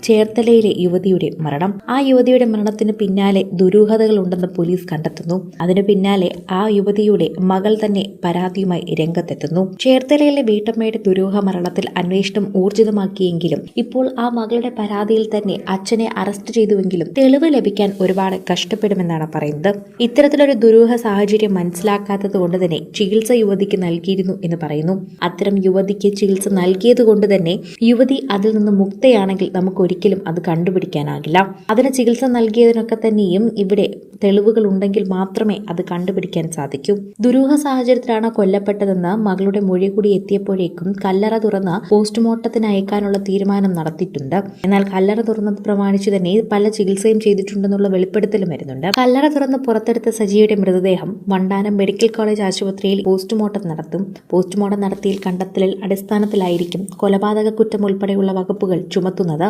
ചേർത്തലയിലെ യുവതിയുടെ മരണം. ആ യുവതിയുടെ മരണത്തിന് പിന്നാലെ ദുരൂഹതകളുണ്ടെന്ന് പോലീസ് കണ്ടെത്തുന്നു. അതിനു പിന്നാലെ ആ യുവതിയുടെ മകൾ തന്നെ പരാതിയുമായി രംഗത്തെത്തുന്നു. ചേർത്തലയിലെ വീട്ടമ്മയുടെ ദുരൂഹ മരണത്തിൽ അന്വേഷണം ഊർജിതമാക്കിയെങ്കിലും ഇപ്പോൾ ആ മകളുടെ പരാതിയിൽ തന്നെ അച്ഛനെ അറസ്റ്റ് ചെയ്തുവെങ്കിലും തെളിവ് ലഭിക്കാൻ ഒരുപാട് കഷ്ടപ്പെടുമെന്നാണ് പറയുന്നത്. ഇത്തരത്തിലൊരു ദുരൂഹ സാഹചര്യം മനസ്സിലാക്കാത്തത് കൊണ്ട് തന്നെ ചികിത്സ യുവതിക്ക് നൽകിയിരുന്നു എന്ന് പറയുന്നു. അത്തരം യുവതിക്ക് ചികിത്സ നൽകിയത് കൊണ്ട് തന്നെ യുവതി അതിൽ നിന്ന് മുക്തയാണെങ്കിൽ നമുക്ക് ഒരിക്കലും അത് കണ്ടുപിടിക്കാനാകില്ല. അതിന് ചികിത്സ നൽകിയതിനൊക്കെ തന്നെയും ഇവിടെ തെളിവുകൾ ഉണ്ടെങ്കിൽ മാത്രമേ അത് കണ്ടുപിടിക്കാൻ സാധിക്കൂ. ദുരൂഹ സാഹചര്യത്തിലാണ് കൊല്ലപ്പെട്ടതെന്ന് മകളുടെ മൊഴി കൂടി എത്തിയപ്പോഴേക്കും കല്ലറ തുറന്ന് പോസ്റ്റ്മോർട്ടത്തിന് അയക്കാനുള്ള തീരുമാനം നടത്തിയിട്ടുണ്ട്. എന്നാൽ കല്ലറ തുറന്നത് പ്രമാണിച്ചു തന്നെ പല ചികിത്സയും ചെയ്തിട്ടുണ്ടെന്നുള്ള വെളിപ്പെടുത്തലും വരുന്നുണ്ട്. കല്ലറ തുറന്ന് പുറത്തെടുത്ത സജിയുടെ മൃതദേഹം വണ്ടാനം മെഡിക്കൽ കോളേജ് ആശുപത്രിയിൽ പോസ്റ്റ്മോർട്ടം നടത്തും. പോസ്റ്റ്മോർട്ടം നടത്തിയ കണ്ടെത്തലിൽ അടിസ്ഥാനത്തിലായിരിക്കും കൊലപാതക കുറ്റം ഉൾപ്പെടെയുള്ള വകുപ്പുകൾ ചുമത്തുന്നത്.